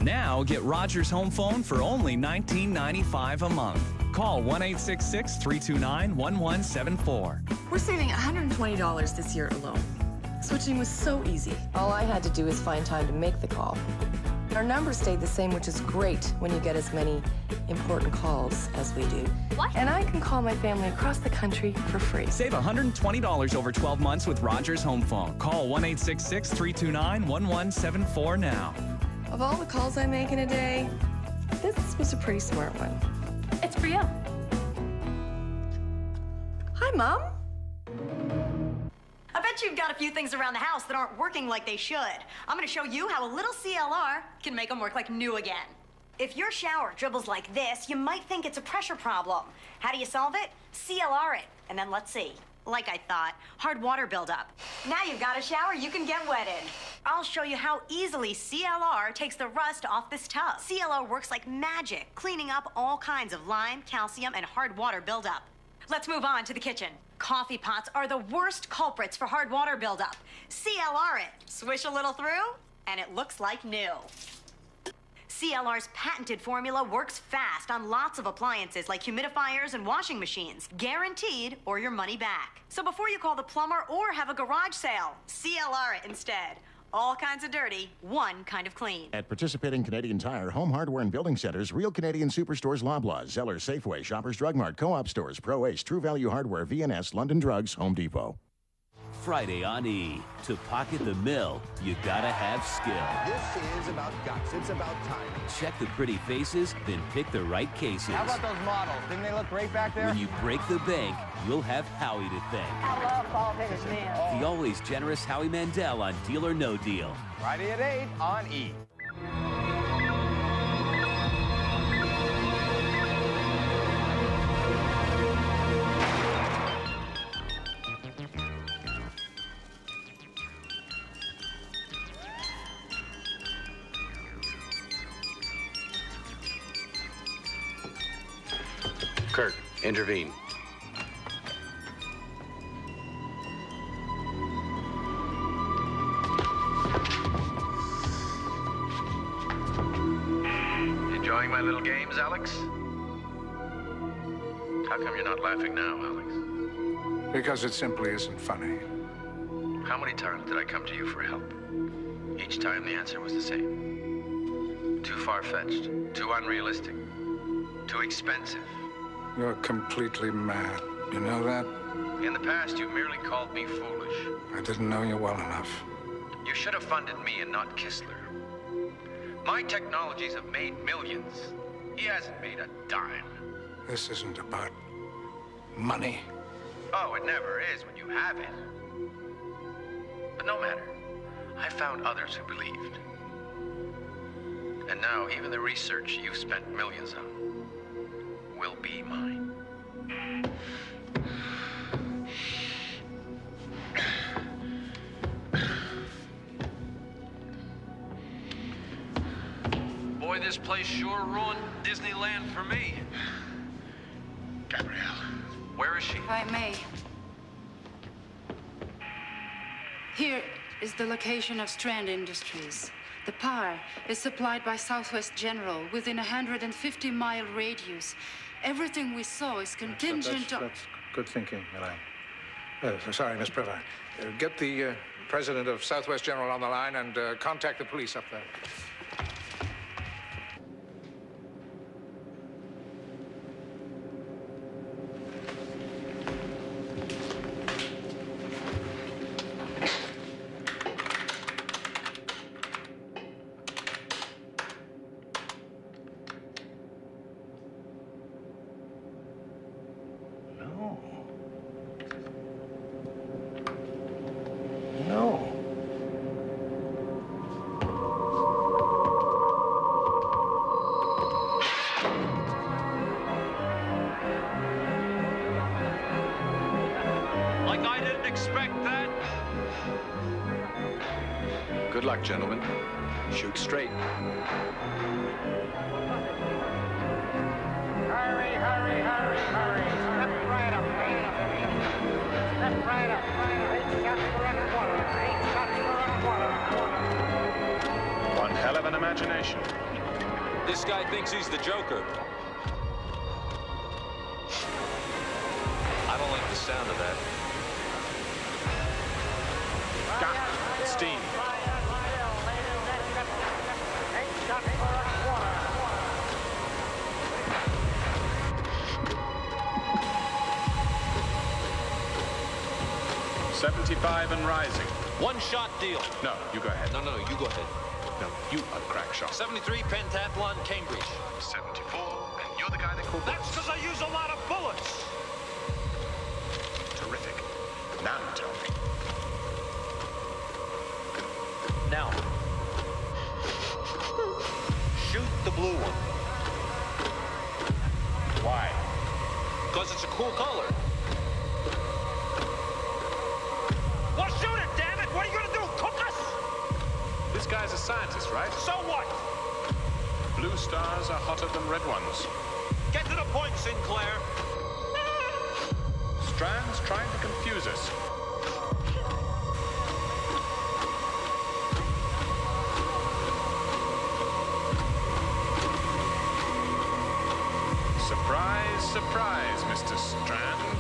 [SPEAKER 25] Now get Rogers Home Phone for only $19.95 a month. Call 1-866-329-1174.
[SPEAKER 22] We're saving $120 this year alone. Switching was so easy. All I had to do is find time to make the call. Our number stayed the same, which is great when you get as many important calls as we do.
[SPEAKER 24] What?
[SPEAKER 22] And I can call my family across the country for free.
[SPEAKER 25] Save $120 over 12 months with Rogers Home Phone. Call 1-866-329-1174 now.
[SPEAKER 22] Of all the calls I make in a day, this was a pretty smart one.
[SPEAKER 24] It's for you.
[SPEAKER 22] Hi, Mom.
[SPEAKER 26] I bet you've got a few things around the house that aren't working like they should. I'm gonna show you how a little CLR can make them work like new again. If your shower dribbles like this, you might think it's a pressure problem. How do you solve it? CLR it, and then let's see. Like I thought, hard water buildup. Now you've got a shower you can get wet in. I'll show you how easily CLR takes the rust off this tub. CLR works like magic, cleaning up all kinds of lime, calcium, and hard water buildup. Let's move on to the kitchen. Coffee pots are the worst culprits for hard water buildup. CLR it, swish a little through, and it looks like new. CLR's patented formula works fast on lots of appliances like humidifiers and washing machines. Guaranteed or your money back. So before you call the plumber or have a garage sale, CLR it instead. All kinds of dirty, one kind of clean.
[SPEAKER 1] At participating Canadian Tire, Home Hardware and Building Centers, Real Canadian Superstores, Loblaws, Zellers, Safeway, Shoppers Drug Mart, Co-op Stores, Pro Ace, True Value Hardware, VNS, London Drugs, Home Depot.
[SPEAKER 9] Friday on E. To pocket the mill, you gotta have skill.
[SPEAKER 10] This is about guts. It's about timing.
[SPEAKER 9] Check the pretty faces, then pick the right cases.
[SPEAKER 10] How about those models? Didn't they look great back there?
[SPEAKER 9] When you break the bank, you'll have Howie to thank.
[SPEAKER 10] I love bald-headed men.
[SPEAKER 9] The always generous Howie Mandel on Deal or No Deal.
[SPEAKER 10] Friday at 8 on E.
[SPEAKER 8] Kirk, intervene.
[SPEAKER 3] Enjoying my little games, Alex? How come you're not laughing now, Alex?
[SPEAKER 17] Because it simply isn't funny.
[SPEAKER 3] How many times did I come to you for help? Each time the answer was the same. Too far-fetched, too unrealistic, too expensive.
[SPEAKER 17] You're completely mad. You know that?
[SPEAKER 3] In the past, you merely called me foolish.
[SPEAKER 17] I didn't know you well enough.
[SPEAKER 3] You should have funded me and not Kistler. My technologies have made millions. He hasn't made a dime.
[SPEAKER 17] This isn't about money.
[SPEAKER 3] Oh, it never is when you have it. But no matter. I found others who believed. And now even the research you've spent millions on will be mine.
[SPEAKER 5] Boy, this place sure ruined Disneyland for me.
[SPEAKER 23] Gabrielle.
[SPEAKER 5] Where is she?
[SPEAKER 14] If I may. Here is the location of Strand Industries. The power is supplied by Southwest General within a 150-mile radius. Everything we saw is contingent on...
[SPEAKER 17] That's good thinking, Elaine. Sorry, Miss Priva. Get the president of Southwest General on the line and contact the police up there.
[SPEAKER 8] Good luck, gentlemen. Shoot straight.
[SPEAKER 23] Hurry, hurry, hurry, hurry. Step right up, man. Step right up. 8 shots for a quarter. 8 shots for a quarter.
[SPEAKER 6] One hell of an imagination.
[SPEAKER 5] This guy thinks he's the Joker. I don't like the sound of that.
[SPEAKER 6] Got steam.
[SPEAKER 23] 8 shots for a quarter.
[SPEAKER 6] 75 and rising.
[SPEAKER 5] One-shot deal.
[SPEAKER 6] No, you go ahead.
[SPEAKER 5] No, you go ahead.
[SPEAKER 6] No, you are the crack shot.
[SPEAKER 5] 73 pentathlon, Cambridge.
[SPEAKER 23] 74, and you're the guy that called.
[SPEAKER 5] That's because I use a lot of bullets.
[SPEAKER 23] Terrific. Now you tell me.
[SPEAKER 5] Now, shoot the blue one.
[SPEAKER 6] Why?
[SPEAKER 5] Because it's a cool color. Well, shoot it, damn it! What are you gonna do, cook us?
[SPEAKER 6] This guy's a scientist, right?
[SPEAKER 5] So what?
[SPEAKER 6] Blue stars are hotter than red ones.
[SPEAKER 5] Get to the point, Sinclair.
[SPEAKER 6] Strand's trying to confuse us. Surprise, surprise, Mr. Strand.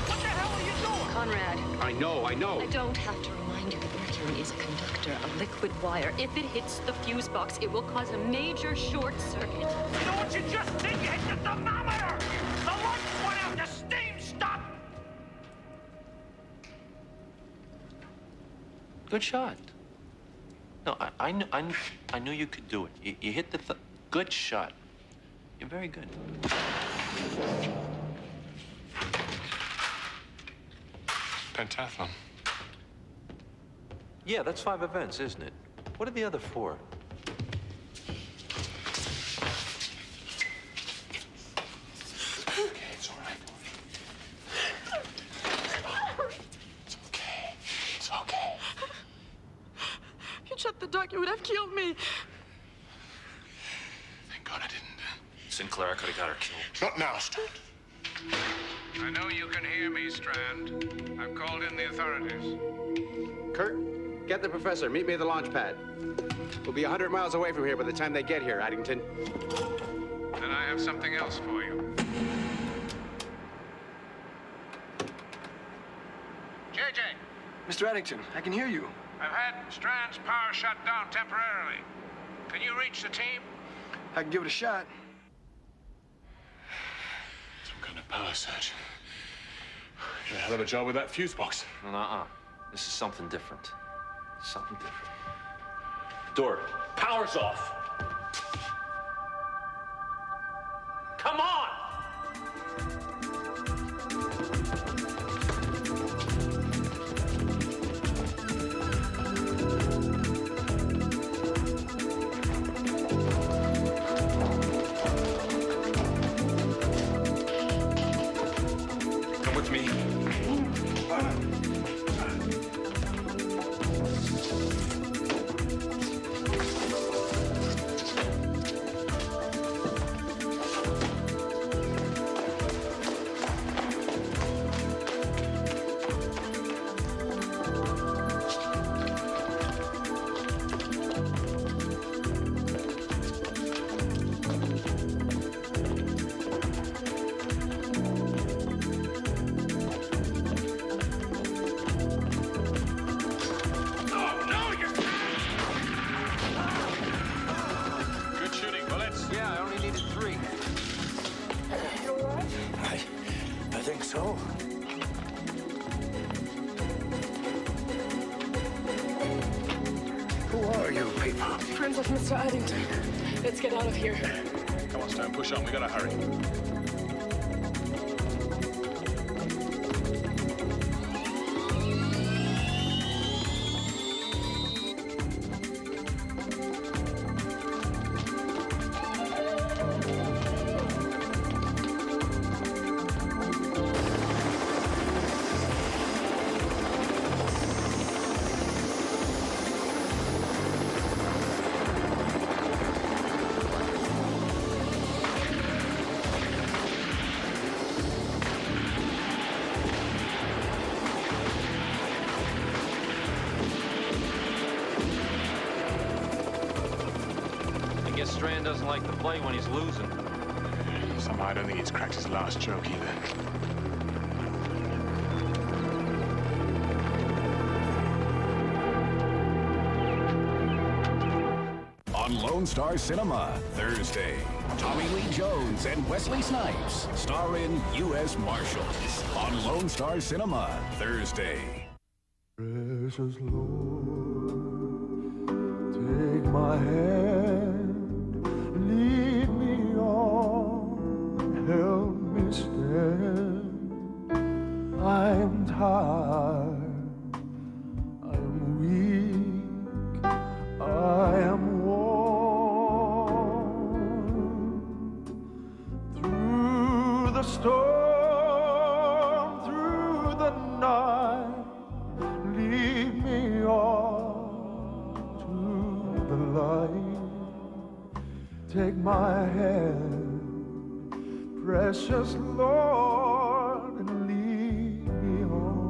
[SPEAKER 5] What the hell are you doing?
[SPEAKER 26] Conrad.
[SPEAKER 4] I know.
[SPEAKER 24] I don't have to remind you that mercury is a conductor, a liquid wire. If it hits the fuse box, it will cause a major short circuit.
[SPEAKER 23] You know what you just did? You hit the thermometer! The lights went out, the steam stopped!
[SPEAKER 5] Good shot. No, I knew you could do it. You hit the good shot. You're very good.
[SPEAKER 6] Pentathlon.
[SPEAKER 5] Yeah, that's 5 events, isn't it? What are the other 4?
[SPEAKER 6] Okay, it's all right. It's okay. It's okay.
[SPEAKER 16] If you'd shut the door, you would have killed me.
[SPEAKER 6] Thank God I didn't.
[SPEAKER 5] Sinclair, I could have got her killed.
[SPEAKER 6] Not now, Strand.
[SPEAKER 17] I know you can hear me, Strand. I've called in the authorities.
[SPEAKER 11] Kurt, get the professor. Meet me at the launch pad. We'll be 100 miles away from here by the time they get here, Addington.
[SPEAKER 17] And I have something else for you. JJ!
[SPEAKER 10] Mr. Addington, I can hear you.
[SPEAKER 17] I've had Strand's power shut down temporarily. Can you reach the team?
[SPEAKER 10] I can give it a shot.
[SPEAKER 6] Some kind of power surge. You did a hell of a job with that fuse box.
[SPEAKER 5] Nuh-uh. This is something different. Something different. Door. Power's off. Come on!
[SPEAKER 6] Come with me. Good shooting, bullets.
[SPEAKER 10] Yeah, I only needed 3.
[SPEAKER 23] You all right?
[SPEAKER 3] I think so.
[SPEAKER 17] Who are you people?
[SPEAKER 16] Friends of Mr. Addington. Let's get out of here.
[SPEAKER 6] Come on, Stan, push on. We gotta hurry.
[SPEAKER 5] I guess Strand doesn't like to play when he's losing.
[SPEAKER 6] Somehow I don't think he's cracked his last joke either.
[SPEAKER 18] On Lone Star Cinema, Thursday, Tommy Lee Jones and Wesley Snipes star in U.S. Marshals. On Lone Star Cinema, Thursday.
[SPEAKER 12] Precious Lord, take my hand, lead me on, help me stand. I'm tired, I'm weak, I am worn. Through the storm, through the night, lead me on to the light. Take my hand, precious Lord, and lead me on.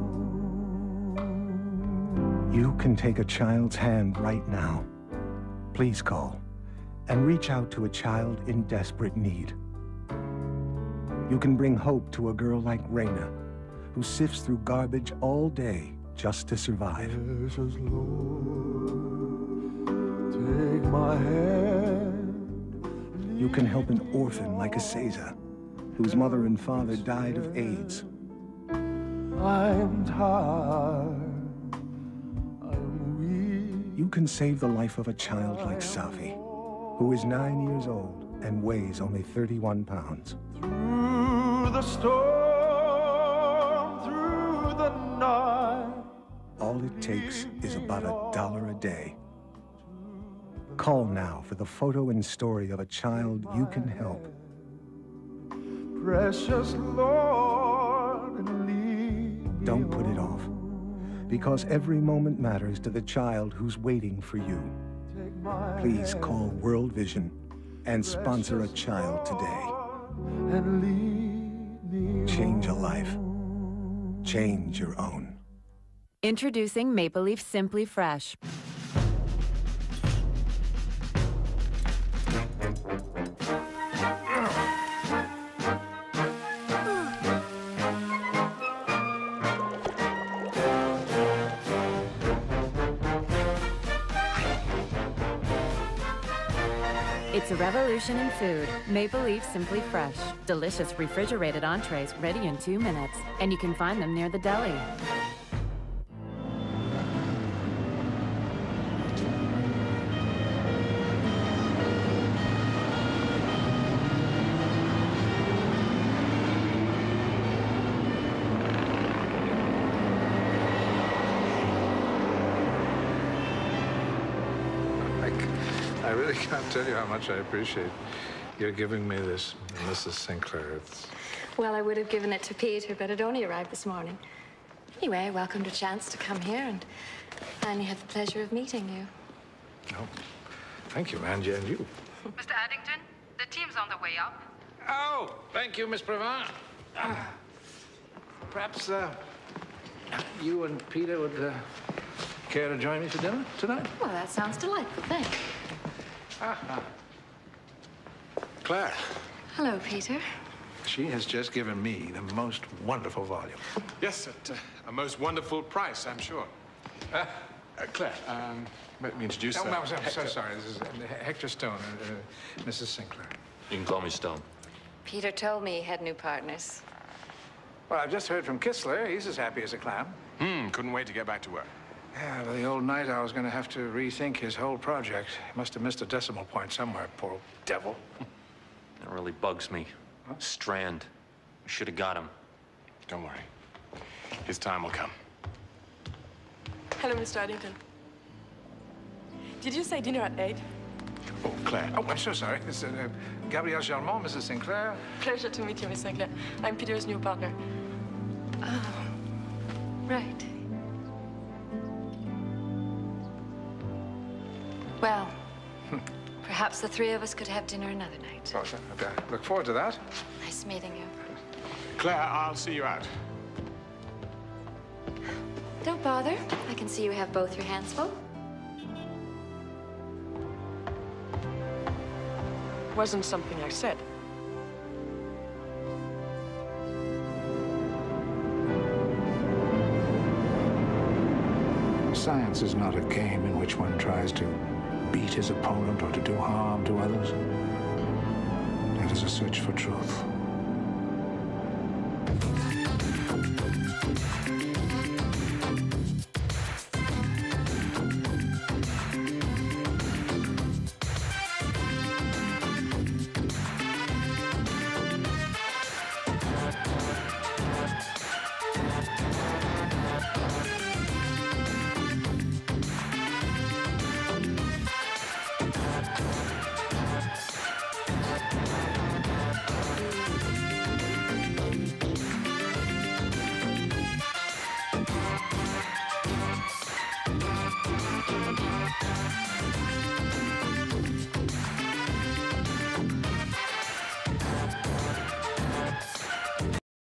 [SPEAKER 13] You can take a child's hand right now. Please call and reach out to a child in desperate need. You can bring hope to a girl like Raina, who sifts through garbage all day just to survive.
[SPEAKER 12] Precious Lord, take my hand.
[SPEAKER 13] You can help an orphan like a Caesar, whose mother and father died of AIDS.
[SPEAKER 12] I'm tired. I'm weak.
[SPEAKER 13] You can save the life of a child like Safi, who is 9 years old and weighs only 31 pounds.
[SPEAKER 12] Through the storm, through the night.
[SPEAKER 13] All it takes is about $1 a day. Call now for the photo and story of a child you can help.
[SPEAKER 12] Precious Lord, lead me.
[SPEAKER 13] Don't put it off, because every moment matters to the child who's waiting for you. Please call World Vision and sponsor a child today.
[SPEAKER 12] And lead me.
[SPEAKER 13] Change a life. Change your own.
[SPEAKER 2] Introducing Maple Leaf Simply Fresh. It's a revolution in food. Maple Leaf Simply Fresh. Delicious refrigerated entrees ready in 2 minutes. And you can find them near the deli.
[SPEAKER 17] I really can't tell you how much I appreciate your giving me this, Mrs. Sinclair. It's...
[SPEAKER 22] Well, I would have given it to Peter, but it only arrived this morning. Anyway, I welcomed a chance to come here and finally had the pleasure of meeting you.
[SPEAKER 17] Oh, thank you, and you.
[SPEAKER 14] Mr. Addington, the team's on the way up.
[SPEAKER 17] Oh, thank you, Miss Previn. Perhaps you and Peter would care to join me for dinner tonight?
[SPEAKER 22] Well, that sounds delightful. Thanks.
[SPEAKER 17] Claire.
[SPEAKER 22] Hello, Peter.
[SPEAKER 17] She has just given me the most wonderful volume.
[SPEAKER 6] Yes, at a most wonderful price, I'm sure. Claire, let me introduce
[SPEAKER 17] I'm so sorry. This is Hector Stone, Mrs. Sinclair.
[SPEAKER 5] You can call me Stone.
[SPEAKER 22] Peter told me he had new partners.
[SPEAKER 17] Well, I've just heard from Kistler. He's as happy as a clam.
[SPEAKER 6] Couldn't wait to get back to work.
[SPEAKER 17] Yeah, well, the old night owl's going to have to rethink his whole project. He must have missed a decimal point somewhere, poor old devil.
[SPEAKER 5] That really bugs me. Strand. We should have got him.
[SPEAKER 6] Don't worry. His time will come.
[SPEAKER 16] Hello, Mr. Addington. Did you say dinner at 8?
[SPEAKER 17] Oh, Claire. Oh, I'm so sorry. It's Gabrielle Germont, Mrs. Sinclair.
[SPEAKER 16] Pleasure to meet you, Miss Sinclair. I'm Peter's new partner.
[SPEAKER 22] Oh, right. Well, perhaps the three of us could have dinner another night.
[SPEAKER 17] Oh, I look forward to that.
[SPEAKER 22] Nice meeting you.
[SPEAKER 6] Claire, I'll see you out.
[SPEAKER 22] Don't bother. I can see you have both your hands full.
[SPEAKER 16] Wasn't something I said.
[SPEAKER 17] Science is not a game in which one tries to beat his opponent or to do harm to others. It is a search for truth.